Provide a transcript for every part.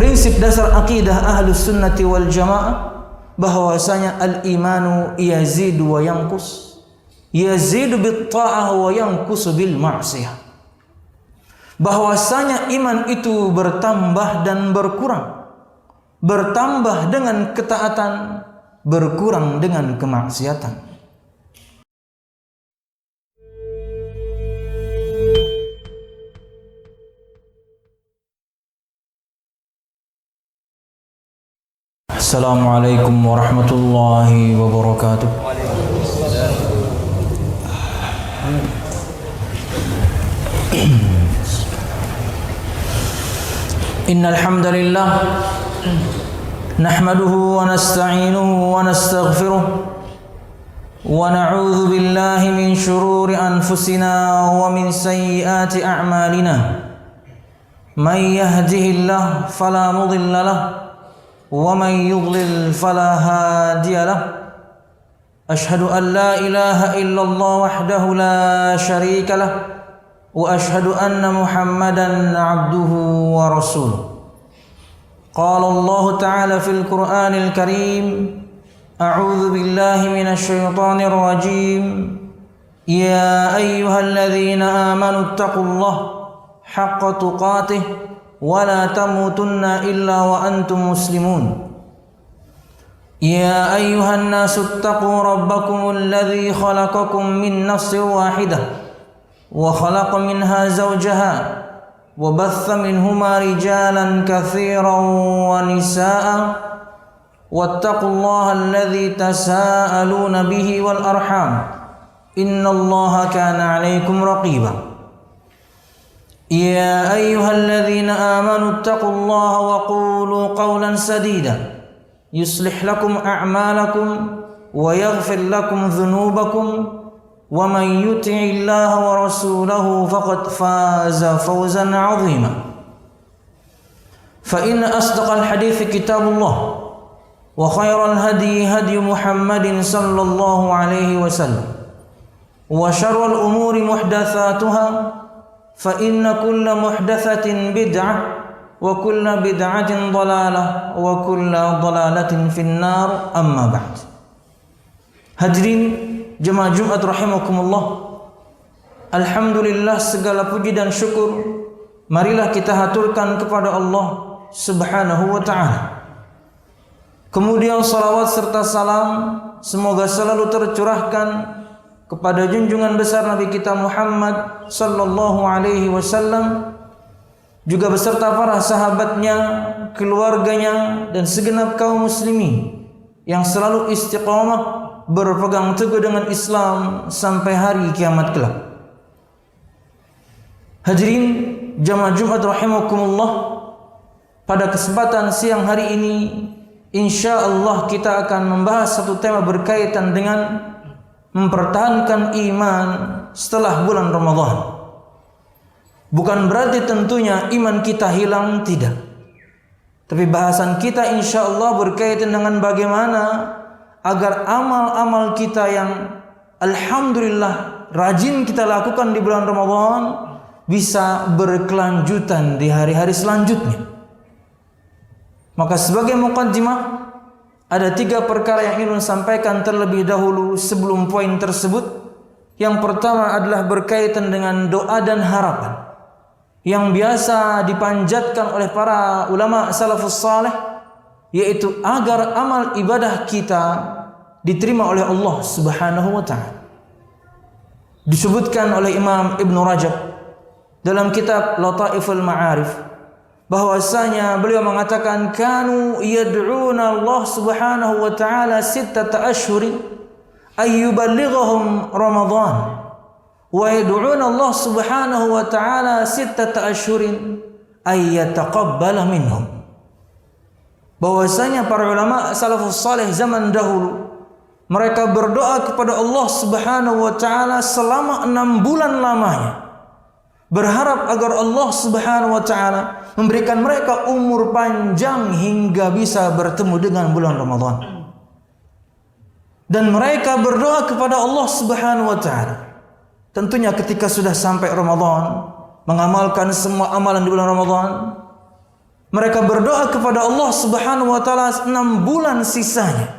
prinsip dasar akidah Ahlus Sunnati wal Jamaah bahwasanya al-imanu yazidu wa yanqus, yazidu bit ta'ah wa yanqusu bil ma'siyah. Bahwasanya iman itu bertambah dan berkurang, bertambah dengan ketaatan, berkurang dengan kemaksiatan. Assalamualaikum warahmatullahi wabarakatuh. Innal hamdalillah nahmaduhu wa nasta'inuhu wa nastaghfiruh wa na'udzu billahi min shururi anfusina wa min sayyiati a'malina. May yahdihillahu fala mudilla lahu ومن يضلل فلا هادي له أشهد أن لا إله إلا الله وحده لا شريك له وأشهد أن محمدا عبده ورسوله. قال الله تعالى في القرآن الكريم أعوذ بالله من الشيطان الرجيم يا أيها الذين آمنوا اتقوا الله حق تقاته ولا تموتن إلا وأنتم مسلمون. يا أيها الناس اتقوا ربكم الذي خلقكم من نفس واحدة وخلق منها زوجها وبث منهما رجالا كثيرا ونساء واتقوا الله الذي تساءلون به والأرحام إن الله كان عليكم رقيبا. يا أيها الذين آمنوا اتقوا الله وقولوا قولا سديدا يصلح لكم أعمالكم ويغفر لكم ذنوبكم ومن يطع الله ورسوله فقد فاز فوزا عظيما. فإن أصدق الحديث كتاب الله وخير الهدي هدي محمد صلى الله عليه وسلم وشر الأمور محدثاتها فإن كل محدثة بدعة وكل بدعة ضلالة وكل ضلالة في النار أما بعد. Hadirin jemaah Jumat rahimakumullah, alhamdulillah segala puji dan syukur marilah kita haturkan kepada Allah Subhanahu wa ta'ala. Kemudian salawat serta salam semoga selalu tercurahkan kepada junjungan besar Nabi kita Muhammad sallallahu alaihi wasallam, juga beserta para sahabatnya, keluarganya dan segenap kaum muslimin yang selalu istiqamah berpegang teguh dengan Islam sampai hari kiamat kelak. Hadirin jamaah Jumat rahimakumullah, pada kesempatan siang hari ini insyaallah kita akan membahas satu tema berkaitan dengan mempertahankan iman setelah bulan Ramadan. Bukan berarti tentunya iman kita hilang, tidak. Tapi bahasan kita insyaallah berkaitan dengan bagaimana agar amal-amal kita yang alhamdulillah rajin kita lakukan di bulan Ramadan bisa berkelanjutan di hari-hari selanjutnya. Maka sebagai muqaddimah, ada 3 perkara yang ingin sampaikan terlebih dahulu sebelum poin tersebut. Yang pertama adalah berkaitan dengan doa dan harapan yang biasa dipanjatkan oleh para ulama salafus saleh, yaitu agar amal ibadah kita diterima oleh Allah Subhanahu wa ta'ala. Disebutkan oleh Imam Ibn Rajab dalam kitab Lataiful Ma'arif bahwasanya beliau mengatakan kanu yad'una Allah Subhanahu wa ta'ala 6 ashhurin ayyuballighahum Ramadan wa yad'una Allah Subhanahu wa ta'ala 6 ashhurin ayyataqabbala minhum. Bahwasanya para ulama salafus saleh zaman dahulu mereka berdoa kepada Allah Subhanahu wa ta'ala selama 6 bulan lamanya, berharap agar Allah Subhanahu wa ta'ala memberikan mereka umur panjang hingga bisa bertemu dengan bulan Ramadan. Dan mereka berdoa kepada Allah Subhanahu wa ta'ala tentunya ketika sudah sampai Ramadan, mengamalkan semua amalan di bulan Ramadan, Mereka berdoa kepada Allah Subhanahu wa taala 6 bulan sisanya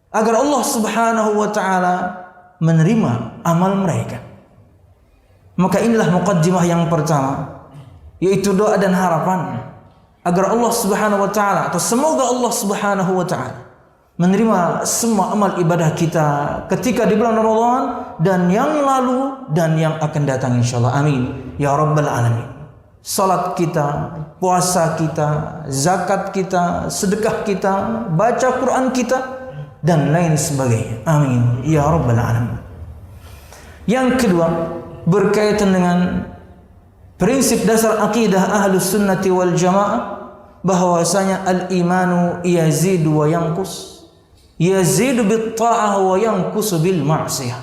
agar Allah Subhanahu wa taala menerima amal mereka. Maka inilah muqaddimah yang pertama, yaitu doa dan harapan agar Allah Subhanahu wa taala, atau semoga Allah Subhanahu wa taala menerima semua amal ibadah kita ketika di bulan Ramadan dan yang lalu dan yang akan datang insyaallah. Amin ya rabbal alamin. Salat kita, puasa kita, zakat kita, sedekah kita, baca Quran kita, dan lain sebagainya. Amin ya rabbal alamin. Yang kedua, berkaitan dengan prinsip dasar akidah Ahlus Sunnati wal Jamaah, bahwasanya al-imanu yazidu wa yanqus, yazidu bit ta'ah wa yanqusu bil ma'siyah.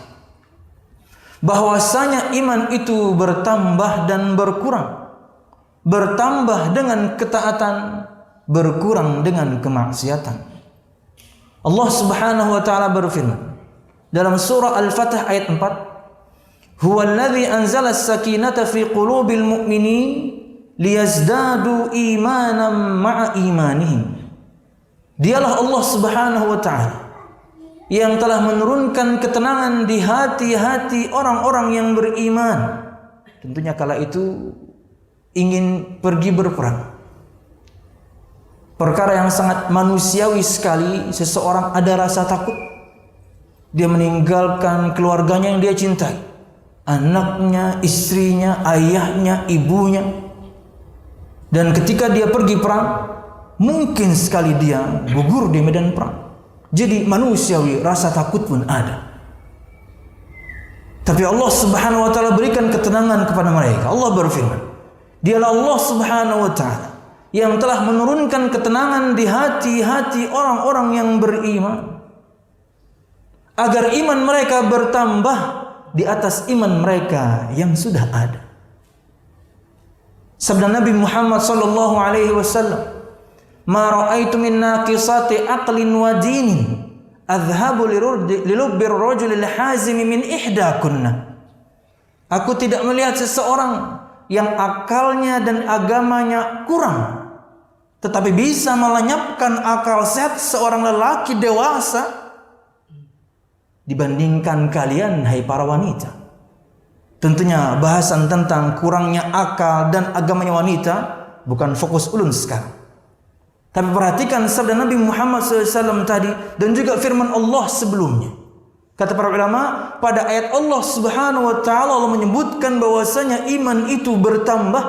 Bahwasanya iman itu bertambah dan berkurang, bertambah dengan ketaatan, berkurang dengan kemaksiatan. Allah Subhanahu wa taala berfirman dalam surah Al-Fatah ayat 4, "Huwallazi anzala as-sakinata fi qulubil mu'minin liyazdadu imanan ma'a imanihim." Dialah Allah Subhanahu wa taala yang telah menurunkan ketenangan di hati-hati orang-orang yang beriman. Tentunya kala itu ingin pergi berperang. Perkara yang sangat manusiawi sekali, seseorang ada rasa takut. Dia meninggalkan keluarganya yang dia cintai, anaknya, istrinya, ayahnya, ibunya. Dan ketika dia pergi perang, mungkin sekali dia gugur di medan perang. Jadi manusiawi, rasa takut pun ada. Tapi Allah Subhanahu wa taala berikan ketenangan kepada mereka. Allah berfirman, dialah Allah Subhanahu wa taala yang telah menurunkan ketenangan di hati-hati orang-orang yang beriman, agar iman mereka bertambah di atas iman mereka yang sudah ada. Sabda Nabi Muhammad sallallahu alaihi wasallam, "Ma ra'aitu min naqisati aqlin wa dinin adhhabu lilubbir rajulil hazimi min ihdakunna." Aku tidak melihat seseorang yang akalnya dan agamanya kurang, tetapi bisa melenyapkan akal sehat seorang lelaki dewasa dibandingkan kalian, hai para wanita. Tentunya bahasan tentang kurangnya akal dan agamanya wanita bukan fokus ulun sekarang. Tapi perhatikan sabda Nabi Muhammad SAW tadi dan juga firman Allah sebelumnya. Kata para ulama, pada ayat Allah Subhanahu wa taala Allah menyebutkan bahwasanya iman itu bertambah,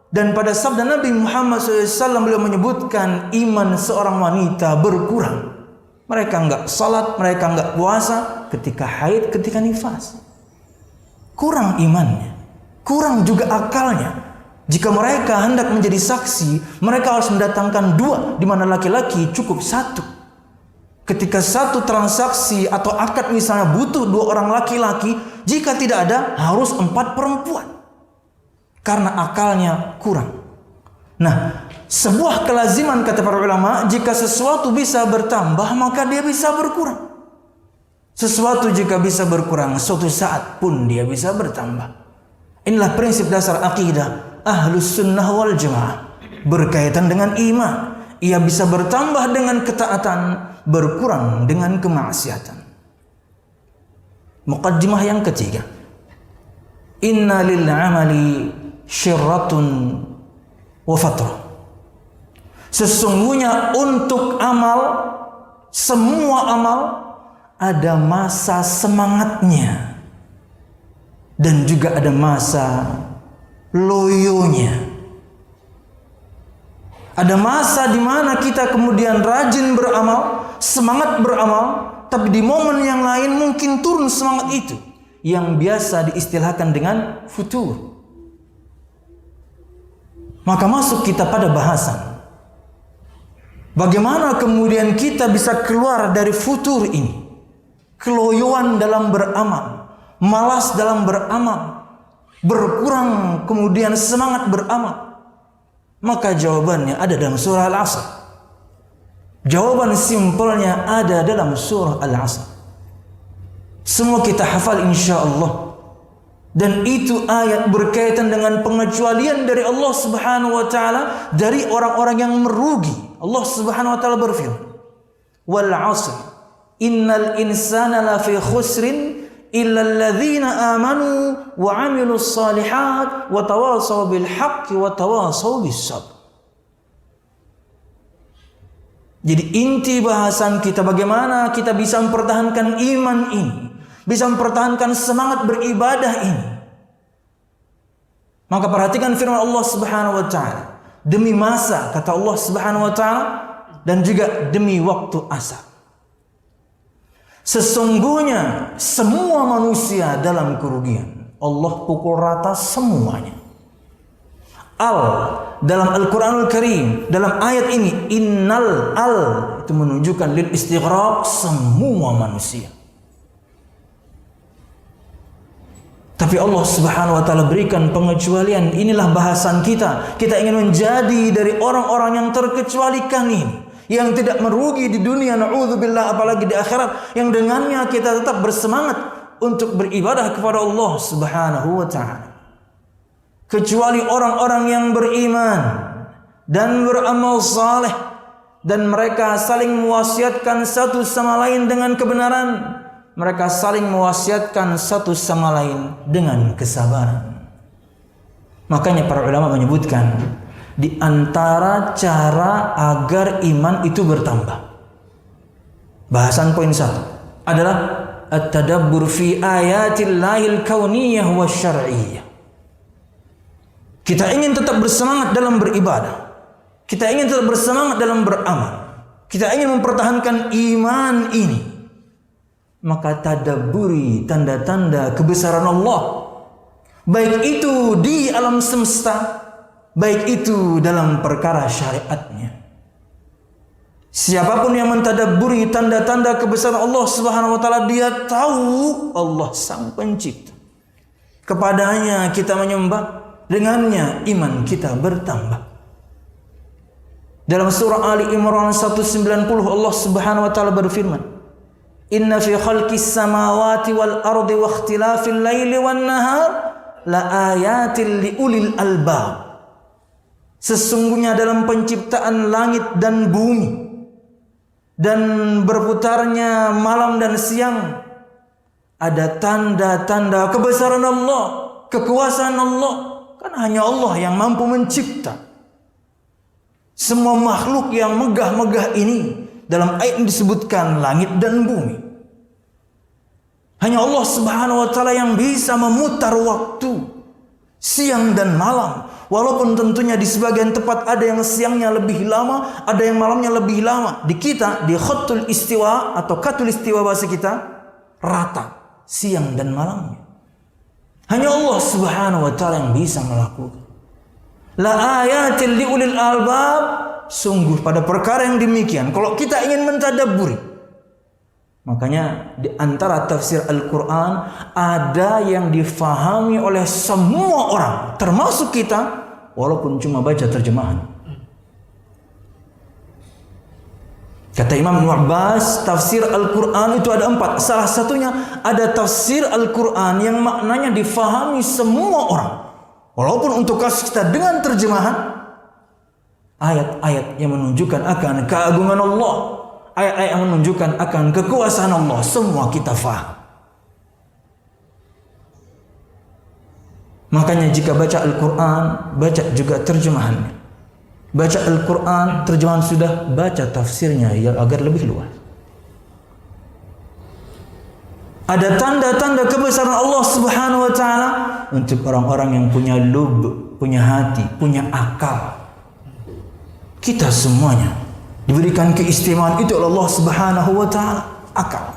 dan pada sabda Nabi Muhammad SAW beliau menyebutkan iman seorang wanita berkurang. Mereka enggak salat, mereka enggak puasa ketika haid, ketika nifas. Kurang imannya, kurang juga akalnya. Jika mereka hendak menjadi saksi, mereka harus mendatangkan 2, di mana laki-laki cukup 1. Ketika satu transaksi atau akad misalnya butuh 2 orang laki-laki, jika tidak ada harus 4 perempuan. Karena akalnya kurang. Nah, sebuah kelaziman kata para ulama, jika sesuatu bisa bertambah maka dia bisa berkurang. Sesuatu jika bisa berkurang, suatu saat pun dia bisa bertambah. Inilah prinsip dasar akidah Ahlus Sunnah wal Jamaah berkaitan dengan iman. Ia bisa bertambah dengan ketaatan, berkurang dengan kemaksiatan. Muqaddimah yang ketiga, inna lil amali syirratun wa fatrah. Sesungguhnya untuk amal, semua amal ada masa semangatnya dan juga ada masa loyonya. Ada masa di mana kita kemudian rajin beramal, semangat beramal, tapi di momen yang lain mungkin turun semangat itu, yang biasa diistilahkan dengan futur. Maka masuk kita pada bahasan bagaimana kemudian kita bisa keluar dari futur ini, keloyoan dalam beramal, malas dalam beramal, berkurang kemudian semangat beramal. Maka jawabannya ada dalam surah Al-Asr. Jawaban simpelnya ada dalam surah Al-Asr. Semua kita hafal insyaallah. Dan itu ayat berkaitan dengan pengecualian dari Allah Subhanahu wa taala dari orang-orang yang merugi. Allah Subhanahu wa taala berfirman, "Wal 'asr innal insana lafi khusrin illa alladzina amanu wa 'amilus shalihat wa tawasaw bil haqqi wa tawasaw bis sabr." Jadi inti bahasan kita bagaimana kita bisa mempertahankan iman ini, bisa mempertahankan semangat beribadah ini. Maka perhatikan firman Allah Subhanahu wa taala, demi masa kata Allah Subhanahu wa taala dan juga demi waktu asar. Sesungguhnya semua manusia dalam kerugian. Allah pukul rata semuanya. Dalam Al-Quranul Karim, dalam ayat ini, innal itu menunjukkan lil istighraq, semua manusia. Tapi Allah Subhanahu wa taala berikan pengecualian. Inilah bahasan kita. Kita ingin menjadi dari orang-orang yang terkecualikan ini, yang tidak merugi di dunia, na'udzubillah, apalagi di akhirat, yang dengannya kita tetap bersemangat untuk beribadah kepada Allah Subhanahu wa taala. Kecuali orang-orang yang beriman dan beramal saleh dan mereka saling mewasiatkan satu sama lain dengan kebenaran. Mereka saling mewasiatkan satu sama lain dengan kesabaran. Makanya para ulama menyebutkan di antara cara agar iman itu bertambah, bahasan poin 1 adalah at-tadabbur fi ayatillahil kauniyah wasyar'iyyah. Kita ingin tetap bersemangat dalam beribadah. Kita ingin tetap bersemangat dalam beramal. Kita ingin mempertahankan iman ini. Maka tadabburi tanda-tanda kebesaran Allah. Baik itu di alam semesta, baik itu dalam perkara syariatnya. Siapapun yang mentadabburi tanda-tanda kebesaran Allah Subhanahu wa taala, dia tahu Allah Sang Pencipta. Kepadanya kita menyembah, dengannya iman kita bertambah. Dalam surah Ali Imran 190 Allah Subhanahu wa taala berfirman, "Inna fi khalqis samawati wal ardi wa ikhtilafil laili wan nahar la ayatin liulil albab." Sesungguhnya dalam penciptaan langit dan bumi dan berputarnya malam dan siang ada tanda-tanda kebesaran Allah, kekuasaan Allah. Kan hanya Allah yang mampu mencipta. Semua makhluk yang megah-megah ini dalam ayat disebutkan langit dan bumi. Hanya Allah Subhanahu wa taala yang bisa memutar waktu siang dan malam. Walaupun tentunya di sebagian tempat ada yang siangnya lebih lama, ada yang malamnya lebih lama. Di kita, di khatul istiwa atau katul istiwa bahasa kita, rata siang dan malamnya. Hanya Allah Subhanahu wa taala yang bisa melakukan. La ayatil liulil albab, sungguh pada perkara yang demikian kalau kita ingin mentadabburi. Makanya di antara tafsir Al-Qur'an ada yang difahami oleh semua orang, termasuk kita, walaupun cuma baca terjemahan. Kata Imam Ibnu Abbas, tafsir Al-Quran itu ada 4. Salah satunya ada tafsir Al-Quran yang maknanya difahami semua orang. Walaupun untuk kasus kita dengan terjemahan, ayat-ayat yang menunjukkan akan keagungan Allah, ayat-ayat yang menunjukkan akan kekuasaan Allah, semua kita faham. Makanya jika baca Al-Quran, baca juga terjemahannya. Baca Al-Quran, terjemahan sudah, baca tafsirnya ya, agar lebih luas. Ada tanda-tanda kebesaran Allah Subhanahu wa taala untuk orang-orang yang punya lub, punya hati, punya akal. Kita semuanya diberikan keistimewaan itu oleh Allah Subhanahu wa taala, akal.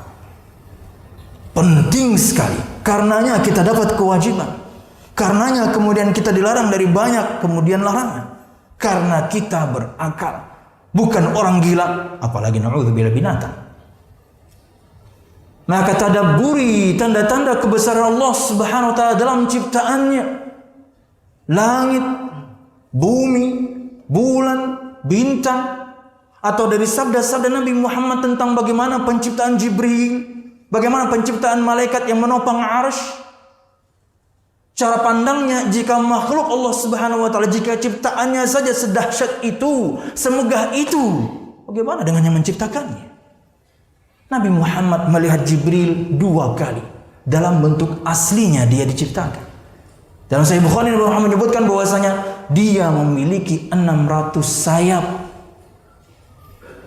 Penting sekali. Karenanya kita dapat kewajiban. Karenanya kemudian kita dilarang dari banyak kemudian larangan. Karena kita berakal, bukan orang gila, apalagi na'udzubillah binatang. Maka tadabburi tanda-tanda kebesaran Allah Subhanahu wa taala dalam ciptaannya. Langit, bumi, bulan, bintang, atau dari sabda-sabda Nabi Muhammad tentang bagaimana penciptaan Jibril, bagaimana penciptaan malaikat yang menopang arsy. Cara pandangnya, jika makhluk Allah Subhanahu wa taala, jika ciptaannya saja sedahsyat itu, semegah itu, bagaimana dengan yang menciptakannya? Nabi Muhammad melihat Jibril 2 kali dalam bentuk aslinya dia diciptakan. Dalam Sahih Bukhari, Nabi Muhammad menyebutkan bahwasanya dia memiliki 600 sayap.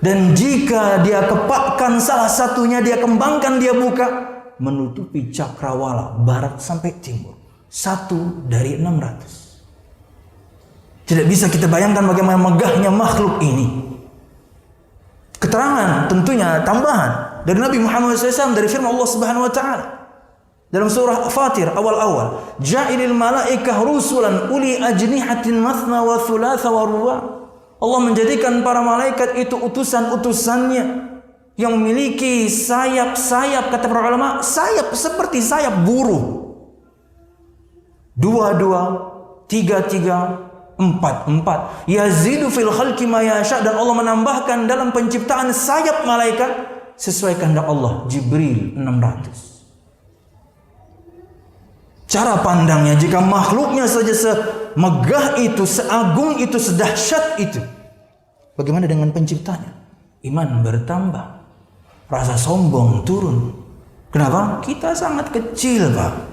Dan jika dia kepakkan salah satunya, dia kembangkan, dia buka, menutupi cakrawala barat sampai timur. 1 dari 600. Tidak bisa kita bayangkan bagaimana megahnya makhluk ini. Keterangan tentunya tambahan dari Nabi Muhammad SAW dari firman Allah Subhanahu wa taala dalam surah Fatir awal-awal, ja'ilil malaikah rusulan uli ajnihatin mathna wa thulatha wa ruba'. Allah menjadikan para malaikat itu utusan-utusannya yang memiliki sayap-sayap, kata para ulama, sayap seperti sayap burung. 2, 3, 4. Yazidu fil khalqi ma yasha, dan Allah menambahkan dalam penciptaan sayap malaikat sesuai kehendak Allah. Jibril 600. Cara pandangnya, jika makhluknya saja semegah itu, seagung itu, sedahsyat itu, bagaimana dengan penciptanya? Iman bertambah, rasa sombong turun. Kenapa? Kita sangat kecil, Pak.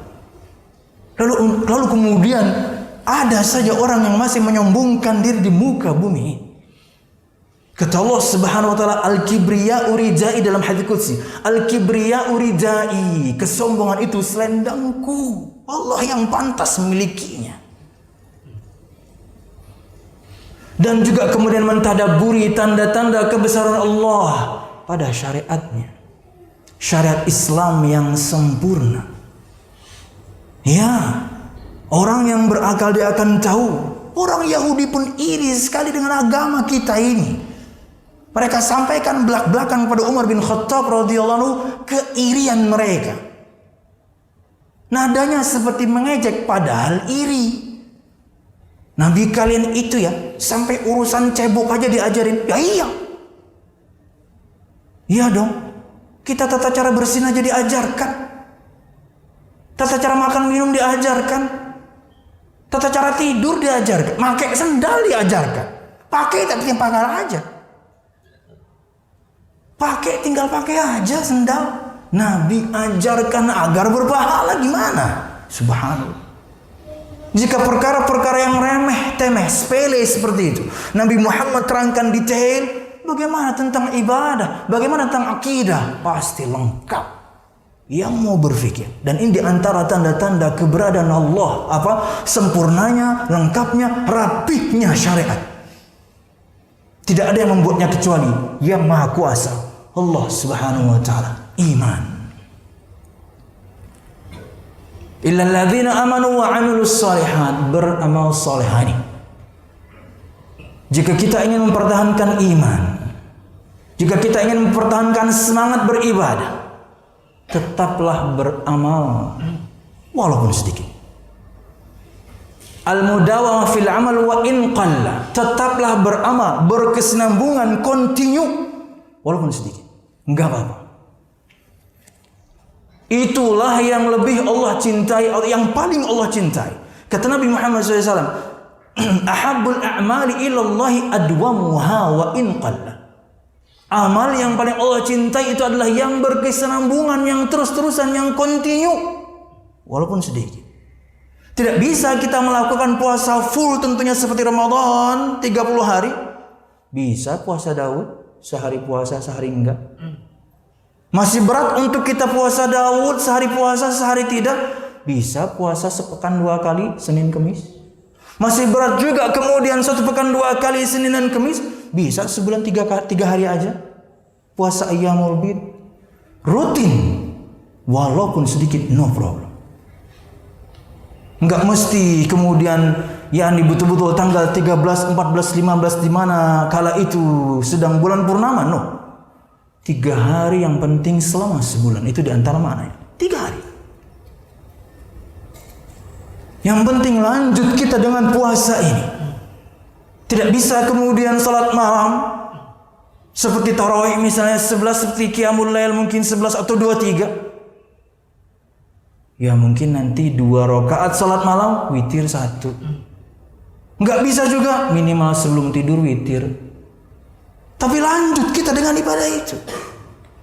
Lalu kemudian ada saja orang yang masih menyombongkan diri di muka bumi. Kata Allah Subhanahu wa taala, al-kibriya'u ridai, dalam hadits qudsi, al-kibriya'u ridai, kesombongan itu selendangku. Allah yang pantas memilikinya. Dan juga kemudian mentadaburi tanda-tanda kebesaran Allah pada syariatnya. Syariat Islam yang sempurna. Ya, orang yang berakal dia akan tahu. Orang Yahudi pun iri sekali dengan agama kita ini. Mereka sampaikan belak-belakan kepada Umar bin Khattab radhiyallahu anhu keirian mereka. Nadanya seperti mengejek, padahal iri. Nabi kalian itu ya, sampai urusan cebok aja diajarin. Ya iya. Iya dong. Kita tata cara bersin aja diajarkan. Tata cara makan minum diajarkan. Tata cara tidur diajarkan. Pakai sendal diajarkan. Pakai tapi pakai aja. Tinggal pakai aja sendal. Nabi ajarkan agar berpahala, gimana? Subhanallah. Jika perkara-perkara yang remeh, temeh, sepele seperti itu, Nabi Muhammad terangkan detail. Bagaimana tentang ibadah? Bagaimana tentang akidah? Pasti lengkap. Yang mau berpikir, dan ini diantara tanda-tanda keberadaan Allah, sempurnanya, lengkapnya, rapihnya syariat. Tidak ada yang membuatnya kecuali yang maha kuasa, Allah Subhanahu wa taala. Iman. Illal ladzina amanu wa 'amilus shalihat, beramal salihani. Jika kita ingin mempertahankan iman, jika kita ingin mempertahankan semangat beribadah, tetaplah beramal walaupun sedikit. Al-mudawamah fil amal wa in qalla, tetaplah beramal, berkesinambungan, continue walaupun sedikit, enggak apa-apa. Itulah yang lebih Allah cintai, yang paling Allah cintai. Kata Nabi Muhammad SAW, ahabbul a'mali ilallahi adwamuha wa in qalla. Amal yang paling Allah cintai itu adalah yang berkesinambungan, yang terus-terusan, yang continue walaupun sedikit. Tidak bisa kita melakukan puasa full tentunya seperti Ramadan 30 hari. Bisa puasa Daud, sehari puasa, sehari enggak. Masih berat untuk kita puasa Daud, sehari puasa, sehari tidak. Bisa puasa sepekan 2 kali, Senin Kemis. Masih berat juga kemudian 1 pekan 2 kali, Senin dan Kemis. Bisa sebulan 3 hari aja. Puasa Ayyamul Bid. Rutin. Walaupun sedikit, no problem. Enggak mesti kemudian yang betul-betul tanggal 13, 14, 15 di mana kala itu sedang bulan purnama. No. 3 hari yang penting selama sebulan. Itu di antara mana? 3 hari. Yang penting lanjut kita dengan puasa ini. Tidak bisa kemudian salat malam seperti tarawih misalnya 11, seperti qiyamul lail mungkin 11 atau 23. Ya mungkin nanti 2 rakaat salat malam, witir 1. Nggak bisa juga, minimal sebelum tidur witir. Tapi lanjut kita dengan ibadah itu.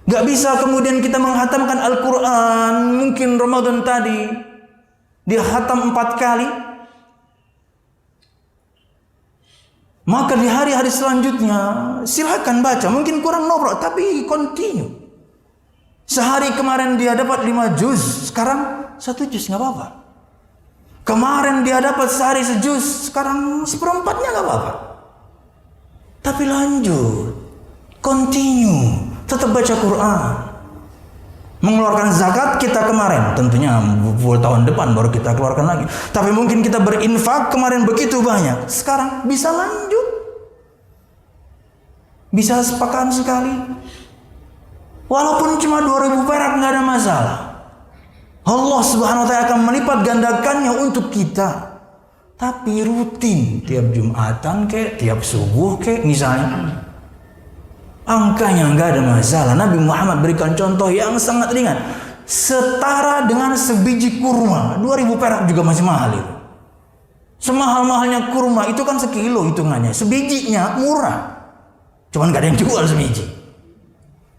Nggak bisa kemudian kita menghatamkan Al-Quran. Mungkin Ramadan tadi dia khatam 4 kali. Maka di hari-hari selanjutnya silakan baca. Mungkin kurang nobrok tapi continue. Sehari kemarin dia dapat 5 juz, sekarang 1 juz nggak apa-apa. Kemarin dia dapat sehari sejuz, sekarang 1/4-nya nggak apa-apa. Tapi lanjut, continue, tetap baca Quran. Mengeluarkan zakat kita kemarin, tentunya tahun depan baru kita keluarkan lagi. Tapi mungkin kita berinfak kemarin begitu banyak, sekarang bisa lanjut. Bisa sepekan sekali. Walaupun cuma 2.000 perak nggak ada masalah. Allah Subhanahu wa ta'ala akan melipat gandakannya untuk kita. Tapi rutin, tiap Jumatan kek, tiap subuh kek misalnya. Angkanya nggak ada masalah. Nabi Muhammad berikan contoh yang sangat ringan. Setara dengan sebiji kurma. 2.000 perak juga masih mahal itu. Semahal-mahalnya kurma itu kan sekilo hitungannya. Sebijinya murah. Cuman nggak ada yang jual sebiji.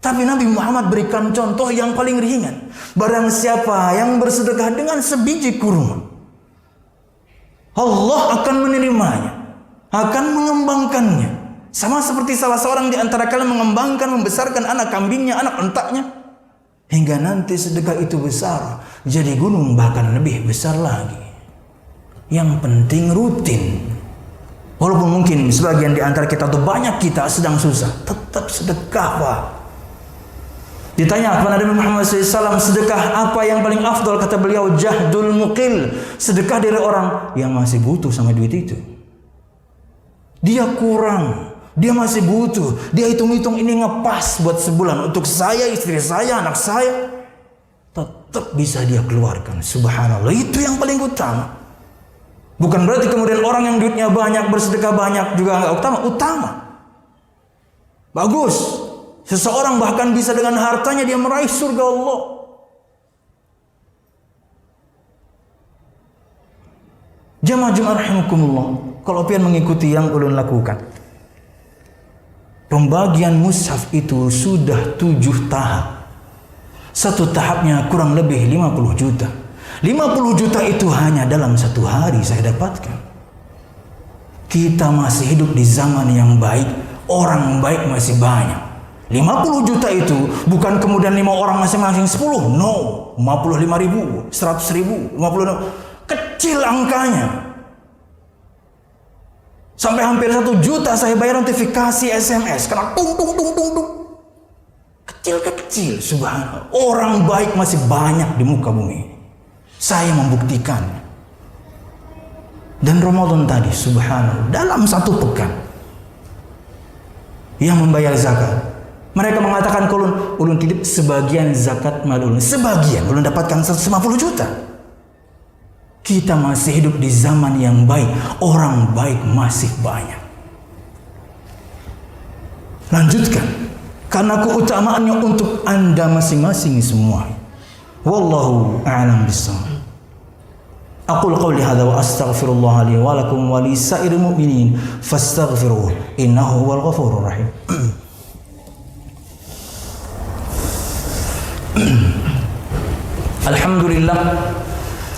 Tapi Nabi Muhammad berikan contoh yang paling ringan. Barang siapa yang bersedekah dengan sebiji kurma, Allah akan menerimanya, akan mengembangkannya. Sama seperti salah seorang di antara kalian mengembangkan, membesarkan anak kambingnya, anak entaknya. Hingga nanti sedekah itu besar, jadi gunung bahkan lebih besar lagi. Yang penting rutin. Walaupun mungkin sebagian di antara kita atau banyak kita sedang susah, tetap sedekah Pak. Ditanya kepada Nabi Muhammad SAW, sedekah apa yang paling afdal? Kata beliau, jahdul muqil. Sedekah dari orang yang masih butuh sama duit itu. Dia kurang, dia masih butuh. Dia hitung-hitung ini ngepas buat sebulan untuk saya, istri saya, anak saya. Tetap bisa dia keluarkan. Subhanallah, itu yang paling utama. Bukan berarti kemudian orang yang duitnya banyak, bersedekah banyak juga nggak utama. Utama. Bagus. Seseorang bahkan bisa dengan hartanya dia meraih surga Allah. Jamaah rahimakumullah, kalau pian mengikuti yang ulun lakukan, pembagian mushaf itu sudah 7 tahap. Satu tahapnya kurang lebih 50 juta. 50 juta itu hanya dalam 1 hari saya dapatkan. Kita masih hidup di zaman yang baik, orang baik masih banyak. 50 juta itu bukan kemudian 5 orang masing-masing 10. No, 55.000, 100.000, 50. Kecil angkanya. Sampai hampir 1 juta saya bayar notifikasi SMS karena tung. Kecil-kecil, subhanallah. Orang baik masih banyak di muka bumi. Saya membuktikan. Dan Ramadan tadi, subhanallah, dalam 1 pekan yang membayar zakat. Mereka mengatakan kalau ulun titip sebagian zakat malun, sebagian ulun dapatkan 150 juta. Kita masih hidup di zaman yang baik, orang baik masih banyak. Lanjutkan, karena keutamaannya untuk Anda masing-masing semua. Wallahu a'lam bishawab. Aqul qawli hadza wa astaghfirullah li wa lakum wa li sa'iril mu'minin fastaghfiruhu innahu huwal ghafurur rahim.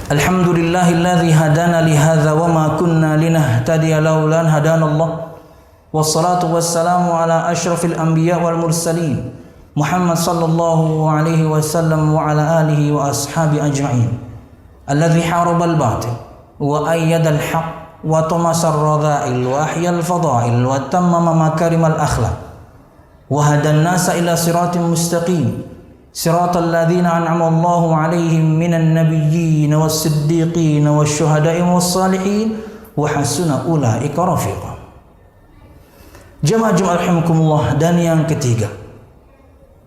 Alhamdulillahilladzi hadana li hadza wa ma kunna linahtadiya laula an hadanallah. Wassalatu wassalamu ala asyrafil anbiya wal mursalin Muhammad sallallahu alaihi wasallam wa ala alihi wa ashabi ajma'in. Alladzi haraba al-batil wa ayyada al-haq wa tamasa ar-radha'il wa ahya al-fadha'il wa tammama makarimal akhlaq wa hada an-nasa ila siratin mustaqim. صراط الذين أنعم الله عليهم من النبيين والصديقين والشهداء والصالحين وحسن أولئك رفيقا. Jamaah rahimakumullah, dan yang ketiga,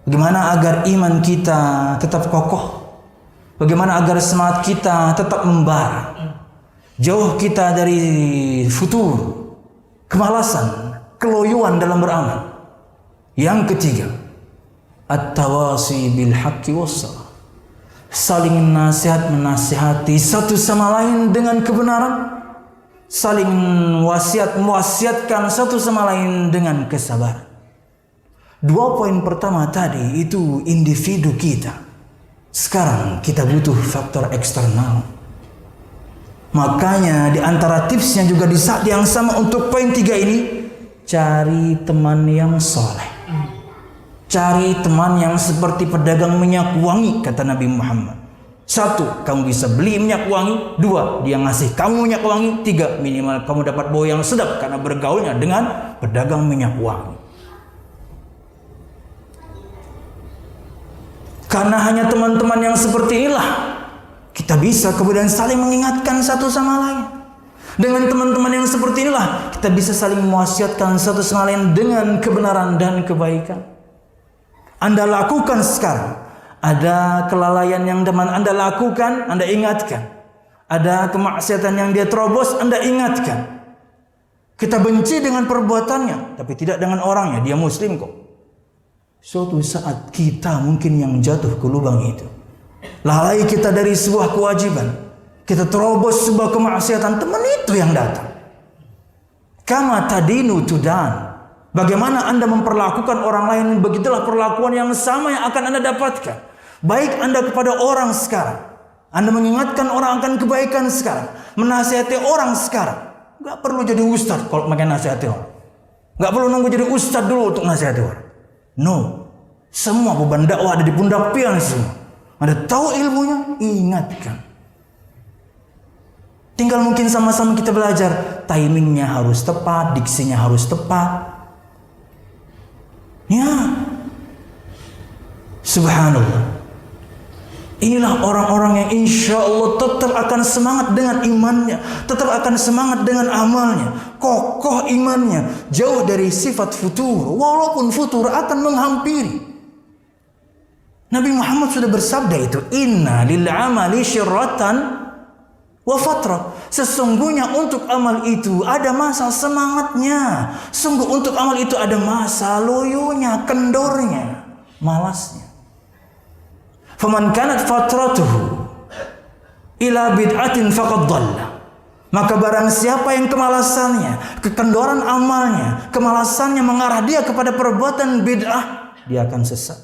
bagaimana agar iman kita tetap kokoh, bagaimana agar semangat kita tetap membara, jauh kita dari futur, kemalasan, keloyuan dalam beramal. Yang ketiga, at-tawasi bil haqqi was-salah. saling nasihat menasihati satu sama lain dengan kebenaran, saling mewasiatkan satu sama lain dengan kesabaran. 2 poin pertama tadi itu individu kita. Sekarang kita butuh faktor eksternal. Makanya di antara tipsnya juga di saat yang sama untuk poin 3 ini, cari teman yang soleh. Cari teman yang seperti pedagang minyak wangi, kata Nabi Muhammad. 1, kamu bisa beli minyak wangi. 2, dia ngasih kamu minyak wangi. 3, minimal kamu dapat bau yang sedap karena bergaulnya dengan pedagang minyak wangi. Karena hanya teman-teman yang seperti inilah kita bisa kemudian saling mengingatkan satu sama lain. Dengan teman-teman yang seperti inilah kita bisa saling mewasiatkan satu sama lain dengan kebenaran dan kebaikan. Anda lakukan sekarang. Ada kelalaian yang teman Anda lakukan, Anda ingatkan. Ada kemaksiatan yang dia terobos, Anda ingatkan. Kita benci dengan perbuatannya, tapi tidak dengan orangnya. Dia muslim kok. Suatu saat kita mungkin yang jatuh ke lubang itu. Lalai kita dari sebuah kewajiban. Kita terobos sebuah kemaksiatan, teman itu yang datang. Kama tadinu tudan. Bagaimana Anda memperlakukan orang lain, begitulah perlakuan yang sama yang akan Anda dapatkan. Baik Anda kepada orang sekarang, Anda mengingatkan orang akan kebaikan sekarang, menasihati orang sekarang. Gak perlu jadi ustadz kalau makin nasihati orang. Gak perlu nunggu jadi ustadz dulu untuk nasihati orang. No, semua beban dakwah ada di pundak pian semua. Anda tahu ilmunya, ingatkan. Tinggal mungkin sama-sama kita belajar, timingnya harus tepat, diksinya harus tepat. Ya, subhanallah. Inilah orang-orang yang insya Allah tetap akan semangat dengan imannya, tetap akan semangat dengan amalnya, kokoh imannya, jauh dari sifat futur, walaupun futur akan menghampiri. Nabi Muhammad sudah bersabda itu, inna lil amali syirratan wa fatra. Sesungguhnya untuk amal itu ada masa semangatnya. Sungguh untuk amal itu ada masa loyonya, kendornya, malasnya. Faman kanat fatratuhu ila bid'atin faqad dhalla. Maka barang siapa yang kemalasannya, kekendoran amalnya, kemalasannya mengarah dia kepada perbuatan bid'ah, dia akan sesat.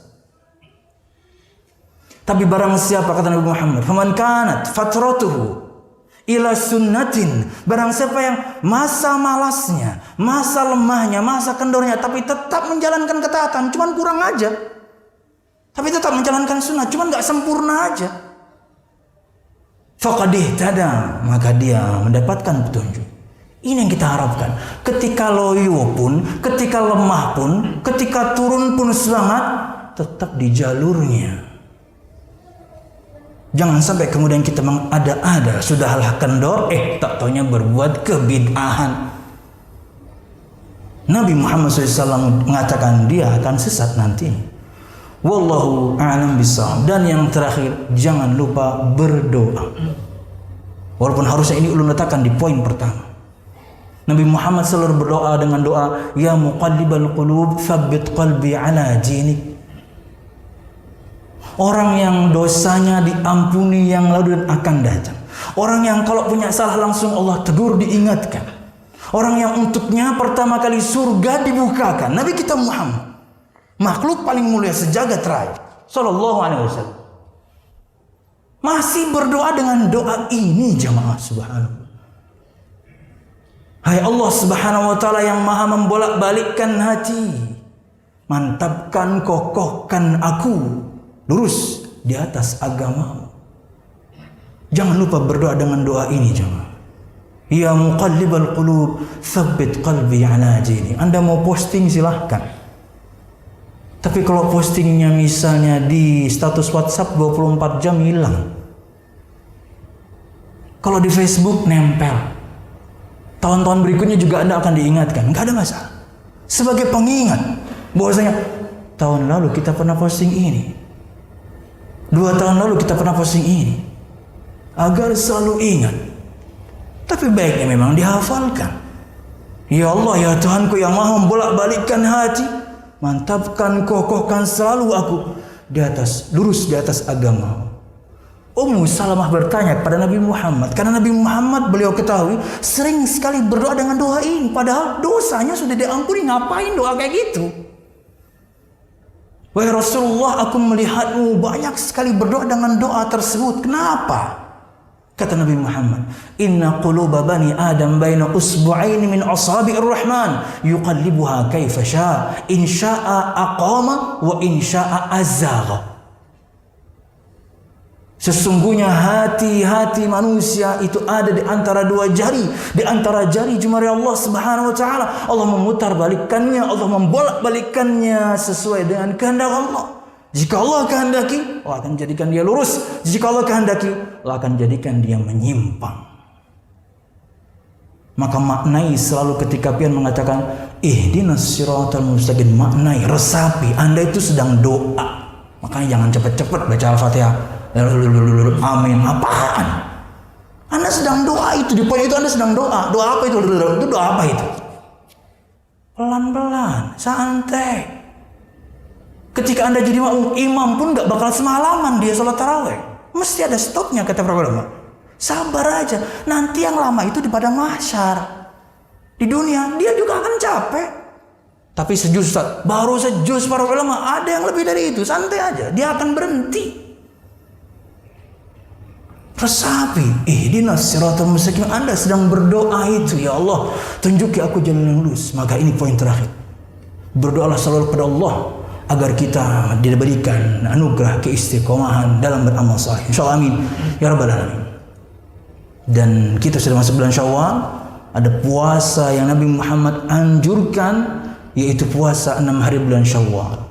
Tapi barang siapa, kata Nabi Muhammad, faman kanat fatratuhu ila sunnatin, barang siapa yang masa malasnya, masa lemahnya, masa kendornya, tapi tetap menjalankan ketaatan, cuman kurang aja, tapi tetap menjalankan sunnah, cuman gak sempurna aja, faqad ihtada, maka dia mendapatkan petunjuk. Ini yang kita harapkan. Ketika loyo pun, ketika lemah pun, ketika turun pun semangat, tetap di jalurnya. Jangan sampai kemudian kita mengada-ada, sudahlah kendor, tak taunya berbuat kebid'ahan. Nabi Muhammad SAW mengatakan dia akan sesat nanti. Wallahu a'lam bishawab. Dan yang terakhir, jangan lupa berdoa. Walaupun harusnya ini ulun letakkan di poin pertama. Nabi Muhammad selalu berdoa dengan doa, ya muqallibal qulub, tsabbit qalbi ala dinik. Orang yang dosanya diampuni yang lalu dan akan datang. Orang yang kalau punya salah langsung Allah tegur, diingatkan. Orang yang untuknya pertama kali surga dibukakan. Nabi kita Muhammad, makhluk paling mulia sejagat raya, sallallahu alaihi wasallam, masih berdoa dengan doa ini, jamaah subhanallah. Hai Allah subhanahu wa ta'ala yang maha membolak-balikkan hati, mantapkan, kokohkan aku lurus di atas agama. Jangan lupa berdoa dengan doa ini, jemaah. Ya muqallibal qulub, tsabbit qalbi ala dini. Anda mau posting silahkan. Tapi kalau postingnya misalnya di status WhatsApp 24 jam hilang. Kalau di Facebook nempel. Tahun-tahun berikutnya juga Anda akan diingatkan. Enggak ada masalah. Sebagai pengingat bahwasanya tahun lalu kita pernah posting ini. 2 tahun lalu kita pernah posting ini, agar selalu ingat. Tapi baiknya memang dihafalkan. Ya Allah, ya Tuhanku yang maha membolak-balikkan hati, mantapkan, kokohkan selalu aku di atas, lurus di atas agama. Ummu Salamah bertanya kepada Nabi Muhammad, karena Nabi Muhammad beliau ketahui sering sekali berdoa dengan doa ini, padahal dosanya sudah diampuni, ngapain doa kayak gitu? Wahai Rasulullah, aku melihatmu banyak sekali berdoa dengan doa tersebut. Kenapa? Kata Nabi Muhammad, inna quluba bani Adam baina usbu'aini min asabi'ir rahman yuqallibuha kaifa syaa, in syaa aqama wa in syaa azagha. Sesungguhnya hati-hati manusia itu ada di antara dua jari, di antara jari jemari Allah Subhanahu wa taala. Allah memutar balikannya, Allah membolak-balikannya sesuai dengan kehendak Allah. Jika Allah kehendaki, Allah akan jadikan dia lurus. Jika Allah kehendaki, Allah akan jadikan dia menyimpang. Maka maknai selalu ketika pian mengatakan ihdinas siratal mustaqim, maknai, resapi Anda itu sedang doa. Makanya jangan cepat-cepat baca Al-Fatihah. Amin. Apaan? Anda sedang doa itu, di poin itu Anda sedang doa. Doa apa itu? Itu doa apa itu? Pelan-pelan, santai. Ketika Anda jadi makmum, imam pun gak bakal semalaman dia sholat tarawih. Mesti ada stopnya, kata para ulama. Sabar aja. Nanti yang lama itu di padang mahsyar. Di dunia dia juga akan capek. Tapi sejus, baru sejus para ulama, ada yang lebih dari itu. Santai aja, dia akan berhenti. Resapi, ihdinas siratal mustaqim. Anda sedang berdoa itu, ya Allah, tunjuki aku jalan yang lurus. Maka ini poin terakhir. Berdoalah selalu kepada Allah agar kita diberikan anugerah keistiqomahan dalam beramal saleh. Insyaallah, amin ya rabbal alamin. Dan kita sudah masuk bulan Syawal, ada puasa yang Nabi Muhammad anjurkan, yaitu puasa 6 hari bulan Syawal.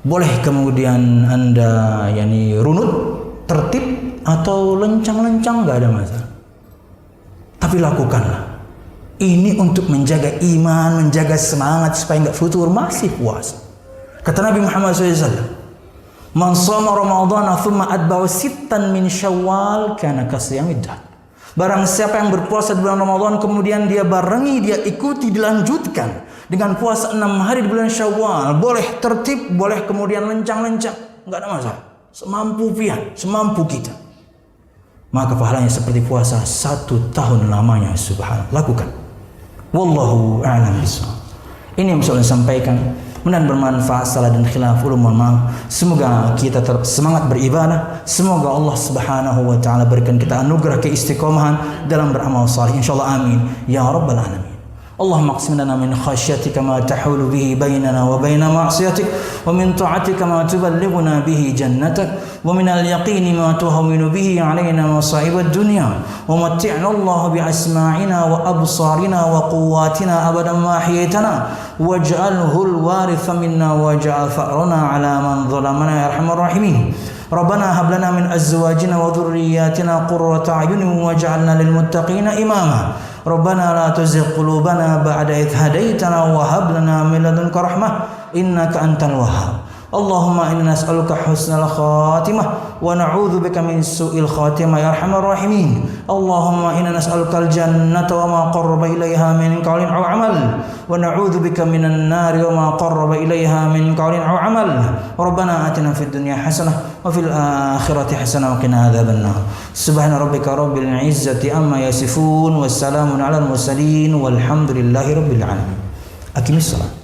Boleh kemudian Anda runut, tertib, atau lencang-lencang, gak ada masalah. Tapi lakukanlah. Ini untuk menjaga iman, menjaga semangat supaya gak futur masih puasa. Kata Nabi Muhammad SAW, man shoma ramadhana thumma atba'u sittan min syawal kana kasiyamid dahr. Barang siapa yang berpuasa di bulan Ramadan kemudian dia barengi, dia ikuti, dilanjutkan dengan puasa 6 hari di bulan Syawal, boleh tertib, boleh kemudian lencang-lencang, enggak ada masalah. Semampu pian, semampu kita. Maka pahalanya seperti puasa 1 tahun lamanya. Subhanallah. Lakukan. Wallahu a'lam bishawab. Ini yang bisa saya sampaikan. Mudah-mudahan bermanfaat, salah dan khilaf ulum, mohon maaf. Semoga kita semangat beribadah. Semoga Allah Subhanahu wa taala berikan kita anugerah keistiqomahan dalam beramal saleh. Insyaallah, amin ya rabbal alamin. Allahumma aqsim lana min khasyatika ma tahulu bihi bainana wa baina ma'siyatik, wa min ta'atika ma tuballighuna bihi jannatak, wa min al-yaqini ma tuhawwinu bihi 'alaina masa'ib ad-dunya, wa matti'na Allah bi asma'ina wa absarina wa quwwatina abadan ma ahyaytana, waj'alhu al-waritha minna waj'al fa'rana 'ala man zalamana ya arhamar rahimin. Rabbana hab lana min azwajina wa dhurriyyatina qurrata a'yunin waj'alna lil muttaqina imama. Rabbana la tuzigh qulubana ba'da idh hadaitana wa hab lana min ladunka rahmah innaka antal wahhab. Allahumma inna nas'aluka husnal khatimah wa na'udzu bika min su'il khatimah ya arhamar rahimin. Allahumma inna nas'aluka al-jannata wa ma qarraba ilaiha min qawlin aw amal, wa na'udzu bika minan nari wa ma qarraba ilaiha min qawlin aw amal. Rabbana atina fid dunya hasanah wa fil akhirati hasanah wa qina adzaban nar. Subhana rabbika rabbil izzati amma yasifun, wassalamun alal mursalin walhamdulillahi rabbil alamin. Aqimis shalah.